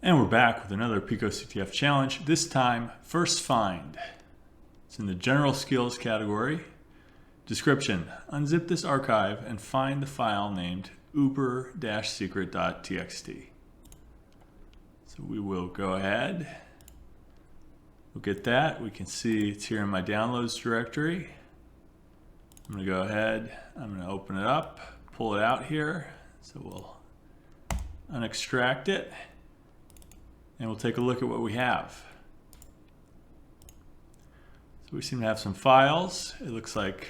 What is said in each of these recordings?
And we're back with another PicoCTF challenge, this time first find. It's in the general skills category. Description: unzip this archive and find the file named uber-secret.txt. So we will go ahead, we'll get that. We can see it's here in my downloads directory. I'm going to go ahead, I'm going to open it up, pull it out here. So we'll unextract it. And we'll take a look at what we have. So we seem to have some files. It looks like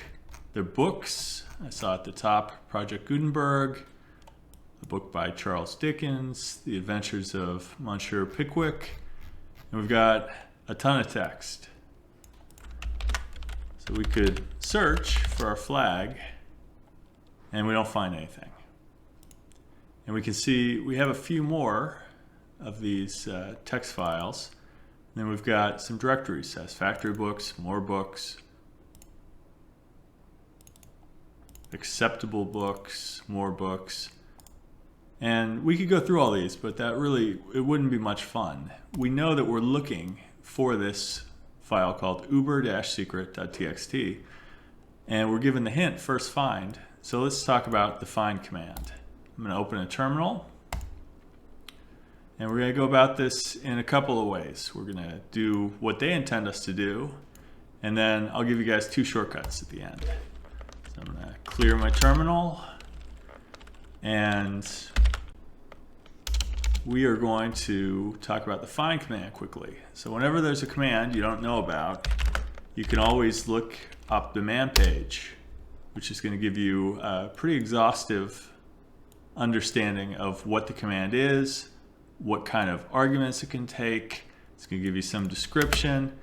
they're books. I saw at the top Project Gutenberg, a book by Charles Dickens, The Adventures of Monsieur Pickwick, and we've got a ton of text. So we could search for our flag and we don't find anything. And we can see we have a few more of these text files. And then we've got some directories, factory books, more books, acceptable books, more books. And we could go through all these, but that really, it wouldn't be much fun. We know that we're looking for this file called uber-secret.txt, and we're given the hint, first find. So let's talk about the find command. I'm going to open a terminal. And we're going to go about this in a couple of ways. We're going to do what they intend us to do, and then I'll give you guys two shortcuts at the end. So I'm going to clear my terminal, and we are going to talk about the find command quickly. So whenever there's a command you don't know about, you can always look up the man page, which is going to give you a pretty exhaustive understanding of what the command is, what kind of arguments it can take. It's going to give you some description.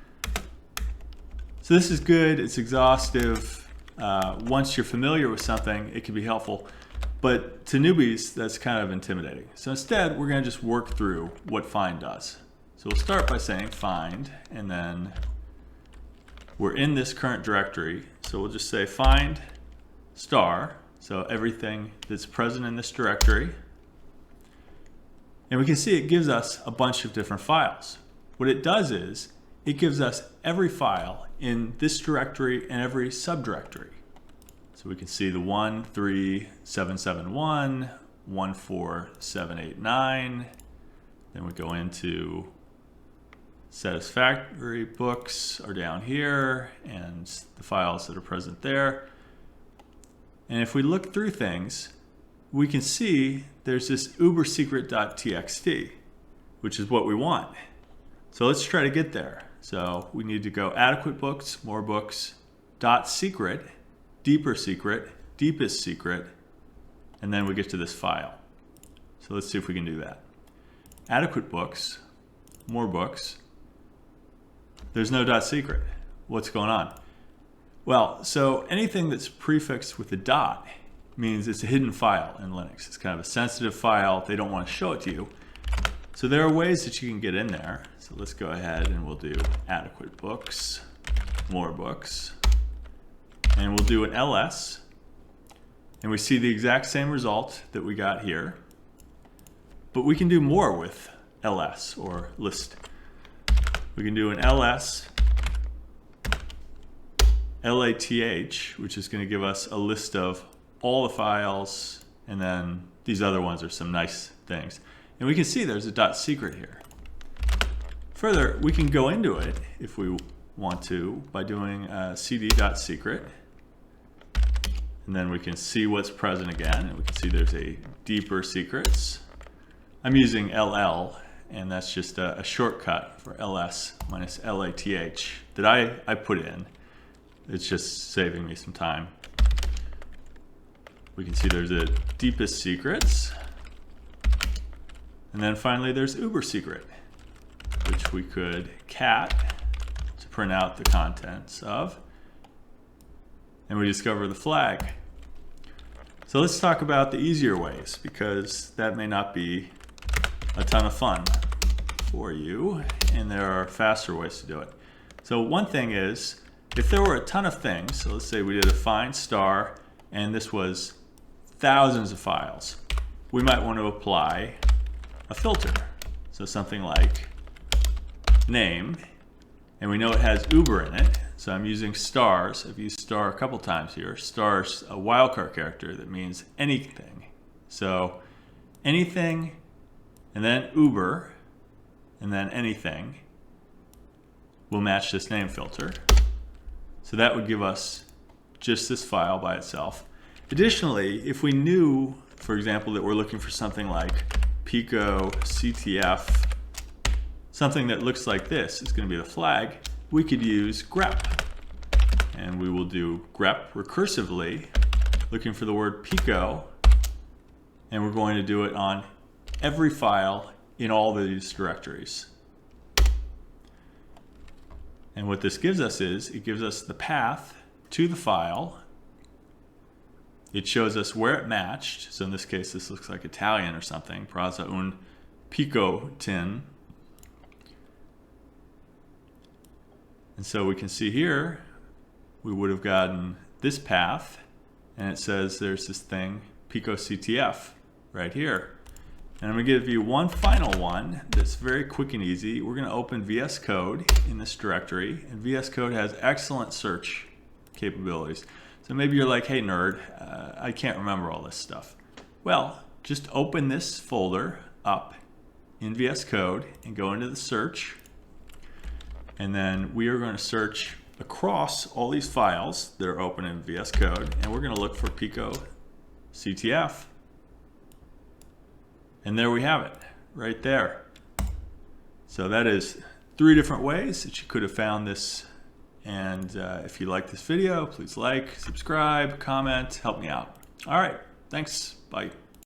So this is good, it's exhaustive. Once you're familiar with something, it can be helpful. But to newbies, that's kind of intimidating. So instead, we're going to just work through what find does. So we'll start by saying find, and then we're in this current directory. So we'll just say find star, so everything that's present in this directory. And we can see it gives us a bunch of different files. What it does is, it gives us every file in this directory and every subdirectory. So we can see the 13771, 14789. Then we go into satisfactory books are down here, and the files that are present there. And if we look through things, we can see there's this uber-secret.txt, which is what we want. So let's try to get there. So we need to go adequate books, more books, .secret, deeper secret, deepest secret, and then we get to this file. So let's see if we can do that. Adequate books, more books. There's no .secret. What's going on? Well, so anything that's prefixed with a dot means it's a hidden file in Linux. It's kind of a sensitive file. They don't want to show it to you. So there are ways that you can get in there. So let's go ahead and we'll do adequate books, more books, and we'll do an ls. And we see the exact same result that we got here. But we can do more with ls, or list. We can do an ls lath, which is going to give us a list of all the files, and then these other ones are some nice things. And we can see there's a .secret here. Further, we can go into it if we want to by doing cd.secret, and then we can see what's present again, and we can see there's a deeper secrets. I'm using ll, and that's just a shortcut for ls minus lath that I put in. It's just saving me some time. We can see there's a deepest secrets. And then finally there's uber secret, which we could cat to print out the contents of. And we discover the flag. So let's talk about the easier ways, because that may not be a ton of fun for you, and there are faster ways to do it. So one thing is, if there were a ton of things, so let's say we did a find star, and this was thousands of files, we might want to apply a filter. So something like name, and we know it has Uber in it. So I'm using stars. I've used star a couple times here. Star's a wildcard character that means anything. So anything, and then Uber, and then anything will match this name filter. So that would give us just this file by itself. Additionally, if we knew, for example, that we're looking for something like PicoCTF, something that looks like this is going to be the flag, we could use Grep. And we will do Grep recursively, looking for the word Pico, and we're going to do it on every file in all these directories. And what this gives us is, it gives us the path to the file. It shows us where it matched. So in this case, this looks like Italian or something. Prasa un pico tin. And so we can see here, we would have gotten this path, and it says there's this thing, PicoCTF, right here. And I'm going to give you one final one that's very quick and easy. We're going to open VSCode in this directory, and VSCode has excellent search capabilities. So maybe you're like, hey nerd, I can't remember all this stuff. Well, just open this folder up in VSCode and go into the search, and then we are going to search across all these files that are open in VSCode, and we're going to look for PicoCTF. And there we have it, right there. So that is 3 different ways that you could have found this. And if you like this video, please like, subscribe, comment, help me out. All right, thanks, bye.